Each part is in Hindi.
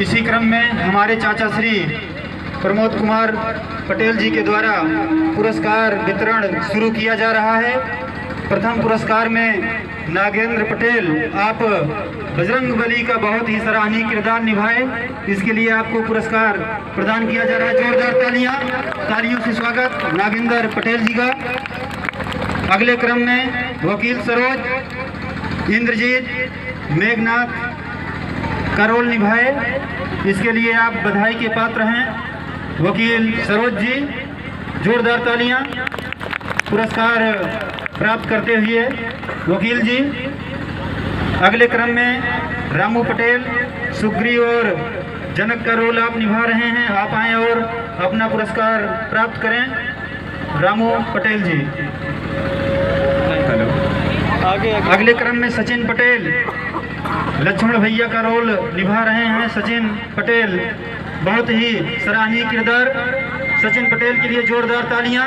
इसी क्रम में हमारे चाचा श्री प्रमोद कुमार पटेल जी के द्वारा पुरस्कार वितरण शुरू किया जा रहा है। प्रथम पुरस्कार में नागेंद्र पटेल, आप बजरंगबली का बहुत ही सराहनीय किरदार निभाए, इसके लिए आपको पुरस्कार प्रदान किया जा रहा है। जोरदार तालियों से स्वागत नागेंद्र पटेल जी का। अगले क्रम में वकील सरोज इंद्रजीत मेघनाथ का रोल निभाए, इसके लिए आप बधाई के पात्र हैं वकील सरोज जी। जोरदार तालियां पुरस्कार प्राप्त करते हुए वकील जी। अगले क्रम में रामू पटेल, सुग्रीव और जनक का रोल आप निभा रहे हैं, आप आएँ और अपना पुरस्कार प्राप्त करें रामू पटेल जी। अगले क्रम में सचिन पटेल, लक्ष्मण भैया का रोल निभा रहे हैं सचिन पटेल, बहुत ही सराहनीय किरदार। सचिन पटेल के लिए जोरदार तालियां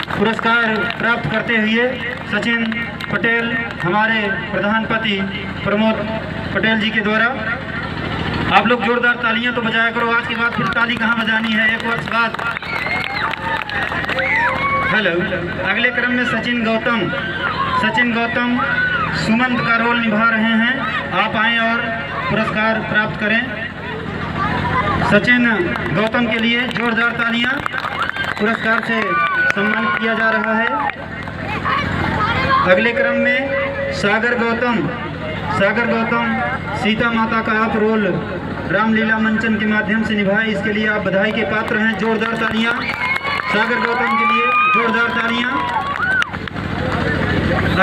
पुरस्कार प्राप्त करते हुए सचिन पटेल हमारे प्रधानपति प्रमोद पटेल जी के द्वारा। आप लोग जोरदार तालियां तो बजाया करो, आज के बाद फिर ताली कहाँ बजानी है, एक वर्ष बाद। हेलो। अगले क्रम में सचिन गौतम सुमंत का रोल निभा रहे हैं, आप आएँ और पुरस्कार प्राप्त करें। सचिन गौतम के लिए जोरदार तालियां पुरस्कार से सम्मानित किया जा रहा है। अगले क्रम में सागर गौतम सीता माता का आप रोल रामलीला मंचन के माध्यम से निभाए, इसके लिए आप बधाई के पात्र हैं। जोरदार तालियां सागर गौतम के लिए, जोरदार तालियां।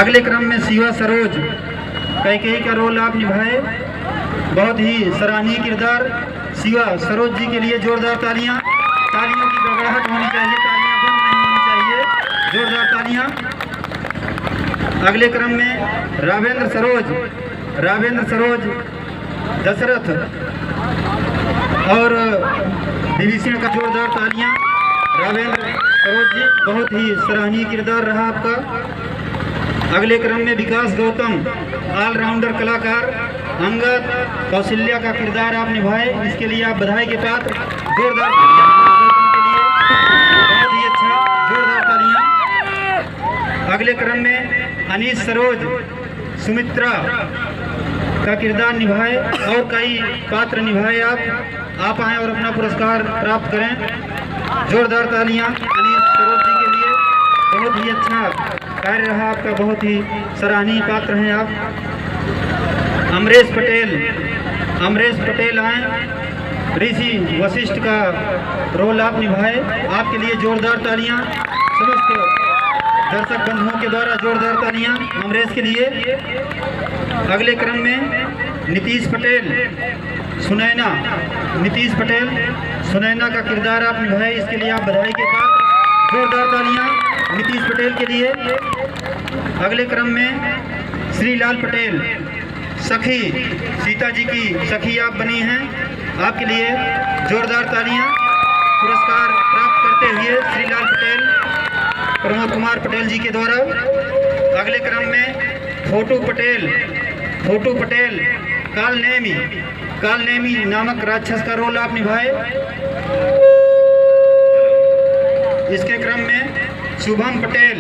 अगले क्रम में शिवा सरोज कैकेयी का रोल आप निभाए, बहुत ही सराहनीय किरदार शिवा सरोज जी के लिए जोरदार तालियां। तालियों की गड़गड़ाहट होनी चाहिए, तालियां बंद नहीं होनी चाहिए, जोरदार तालियां। अगले क्रम में रावेंद्र सरोज दशरथ और विभीषण का, जोरदार तालियां। रावेंद्र सरोज जी, बहुत ही सराहनीय किरदार रहा आपका। अगले क्रम में विकास गौतम, ऑलराउंडर कलाकार, अंगद कौशल्या का किरदार आप निभाए, इसके लिए आप बधाई के पात्र। जोरदार तालियां गौतम के लिए, बहुत ही अच्छा, जोरदार तालियां। अगले क्रम में अनीश सरोज सुमित्रा का किरदार निभाए और कई पात्र निभाए आप आएँ और अपना पुरस्कार प्राप्त करें। जोरदार तालियां अनीश सरोज जी के लिए, बहुत ही अच्छा कार्य रहा आपका, बहुत ही सराहनीय पात्र हैं आप। अमरेश पटेल आए, ऋषि वशिष्ठ का रोल आप निभाए, आपके लिए जोरदार तालियां समस्त दर्शक बंधुओं के द्वारा, जोरदार तालियां अमरेश के लिए। अगले क्रम में नीतीश पटेल सुनैना का किरदार आप निभाए, इसके लिए आप बधाई के पात्र। जोरदार तालियां नीतीश पटेल के लिए। अगले क्रम में श्रीलाल पटेल, सखी सीता जी की सखी आप बनी हैं, आपके लिए जोरदार तालियां पुरस्कार प्राप्त करते हुए श्रीलाल पटेल प्रमोद कुमार पटेल जी के द्वारा। अगले क्रम में फोटू पटेल कालनेमी नामक राक्षस का रोल आप निभाए। इसके क्रम में शुभम पटेल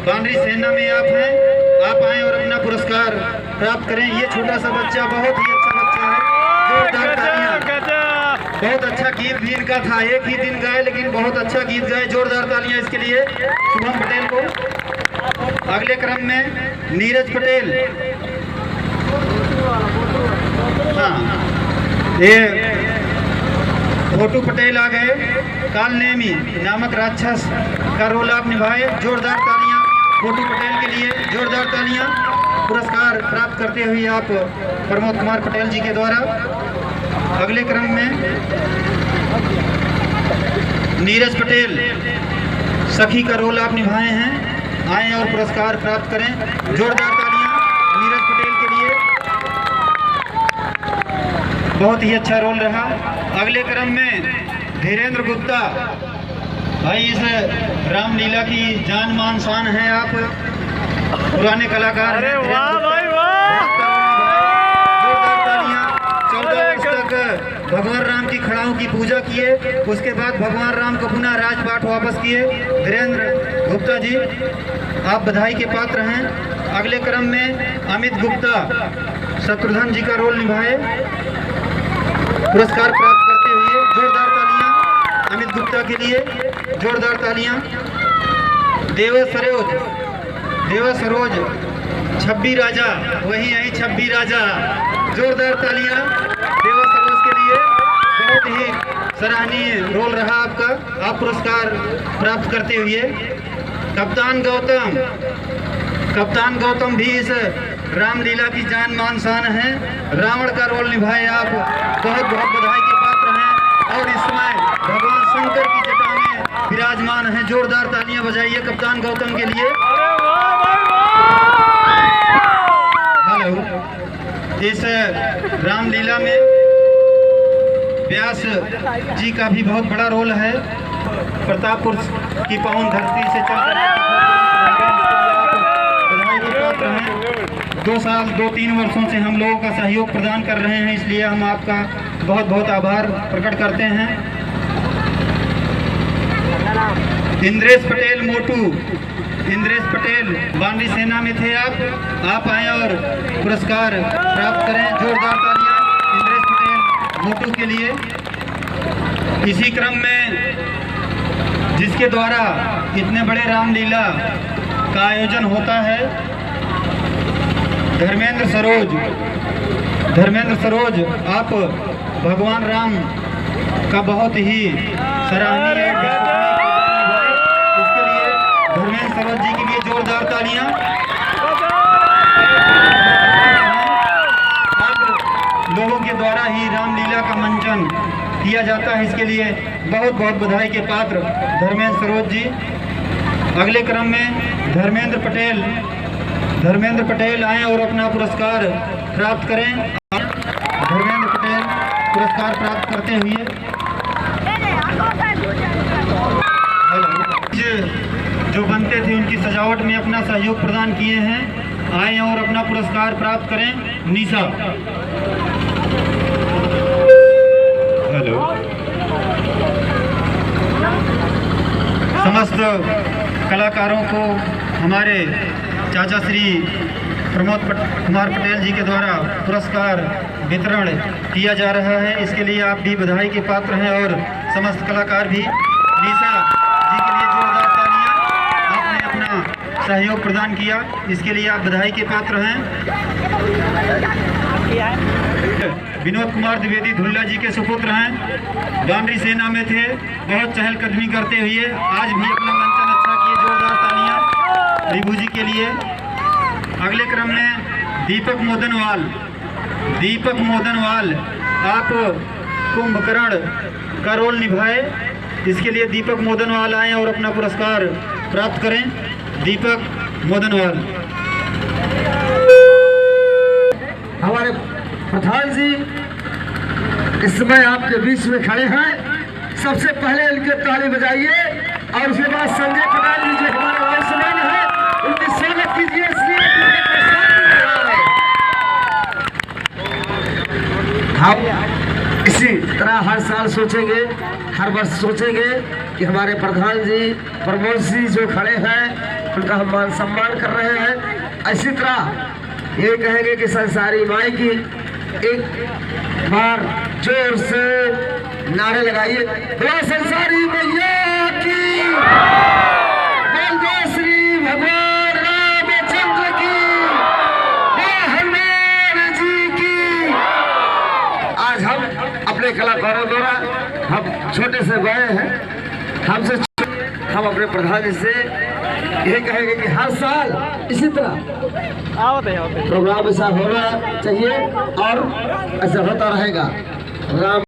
बानरी सेना में आप हैं, आप आएँ और अपना पुरस्कार प्राप्त करें। ये छोटा सा बच्चा बहुत ही अच्छा बच्चा है, जोरदार तालियां। बहुत अच्छा गीत भी इनका था, एक ही दिन गाए लेकिन बहुत अच्छा गीत गाए, जोरदार तालियां इसके लिए शुभम पटेल को। अगले क्रम में नीरज पटेल, ये फोटू पटेल आ गए, कालनेमी नामक राक्षस का रोल आप निभाए, जोरदार तालियां फोटू पटेल के लिए, जोरदार तालियां पुरस्कार प्राप्त करते हुए आप प्रमोद कुमार पटेल जी के द्वारा। अगले क्रम में नीरज पटेल सखी का रोल आप निभाए हैं, आएँ और पुरस्कार प्राप्त करें। जोरदार तालियां नीरज पटेल के लिए, बहुत ही अच्छा रोल रहा। अगले क्रम में धीरेन्द्र गुप्ता, भाई इस रामलीला की जान मान शान है, आप पुराने कलाकार हैं। वाह भाई वाह, जोरदार तालियां भगवान राम की खड़ाओं की पूजा किए। उसके बाद भगवान राम को पुनः राजपाट वापस किए। धीरेन्द्र गुप्ता जी, आप बधाई के पात्र हैं। अगले क्रम में अमित गुप्ता शत्रुघ्न जी का रोल निभाए, पुरस्कार प्राप्त करते हुए जोरदार तालियां अमित गुप्ता के लिए, जोरदार तालियां। देवा सरोज छब्बी राजा, वही यही छब्बी राजा, जोरदार तालियां देवा सरोज के लिए। बहुत ही सराहनीय रोल रहा आपका, आप पुरस्कार प्राप्त करते हुए। कप्तान गौतम भी इस रामलीला की जान मान शान है, रावण का रोल निभाए आप, बहुत बहुत बधाई के पात्र हैं। और इस समय भगवान शंकर की जटा में विराजमान है, जोरदार तालियां बजाइए कप्तान गौतम के लिए। हेलो, इस रामलीला में व्यास जी का भी बहुत बड़ा रोल है। प्रतापपुर की पावन धरती से चलकर बधाई के पात्र हैं। 2-3 वर्षों से हम लोगों का सहयोग प्रदान कर रहे हैं, इसलिए हम आपका बहुत बहुत आभार प्रकट करते हैं। इंद्रेश पटेल मोटू, इंद्रेश पटेल बानरी सेना में थे आप आए और पुरस्कार प्राप्त करें, जोरदार तालियां इंद्रेश पटेल मोटू के लिए। इसी क्रम में जिसके द्वारा इतने बड़े रामलीला का आयोजन होता है, धर्मेंद्र सरोज, आप भगवान राम का बहुत ही सराहनीय, इसके लिए धर्मेंद्र सरोज जी के लिए जोरदार तालियां। आप लोगों के द्वारा ही रामलीला का मंचन किया जाता है, इसके लिए बहुत बहुत बधाई के पात्र धर्मेंद्र सरोज जी। अगले क्रम में धर्मेंद्र पटेल आए और अपना पुरस्कार प्राप्त करें। धर्मेंद्र पटेल पुरस्कार प्राप्त करते हुए जो बनते थे उनकी सजावट में अपना सहयोग प्रदान किए हैं, आए और अपना पुरस्कार प्राप्त करें। निशा, हेलो, समस्त कलाकारों को हमारे चाचा श्री प्रमोद कुमार पटेल जी के द्वारा पुरस्कार वितरण किया जा रहा है, इसके लिए आप भी बधाई के पात्र हैं और समस्त कलाकार भी। निशा जी के लिए जोरदार तालियां, आपने अपना सहयोग प्रदान किया, इसके लिए आप बधाई के पात्र हैं। विनोद कुमार द्विवेदी धुल्ला जी के सुपुत्र हैं, बानरी सेना में थे, बहुत चहलकदमी करते हुए आज भी अपना मंचन अच्छा किए, जोरदार तालियां रिभू जी के लिए। अगले क्रम में दीपक मोदनवाल, आप कुंभकर्ण का रोल निभाए, इसके लिए दीपक मोदनवाल आए और अपना पुरस्कार प्राप्त करें। दीपक मोदनवाल। हमारे प्रधान जी इस समय आपके बीच में खड़े हैं, सबसे पहले इनके ताली बजाइए और उसके बाद संजय प्रधान जी जो हमारे वाइसमैन हैं उनकी स्वागत कीजिए। हम इसी तरह हर साल सोचेंगे, हर वर्ष सोचेंगे कि हमारे प्रधान जी प्रमोद जी जो खड़े हैं उनका हम मान सम्मान कर रहे हैं। इसी तरह ये कहेंगे कि संसारी माई की एक बार जोर से नारे लगाइए, बोलो संसारी मैया की, बोलो श्री भगवान रामचंद्र की, हनुमान जी की। आज हम अपने कलाकारों द्वारा हम छोटे से बड़े हैं, हम अपने प्रधान जी से यही कहेंगे कि हर साल इसी तरह प्रोग्राम ऐसा होना चाहिए और ऐसा होता रहेगा। राम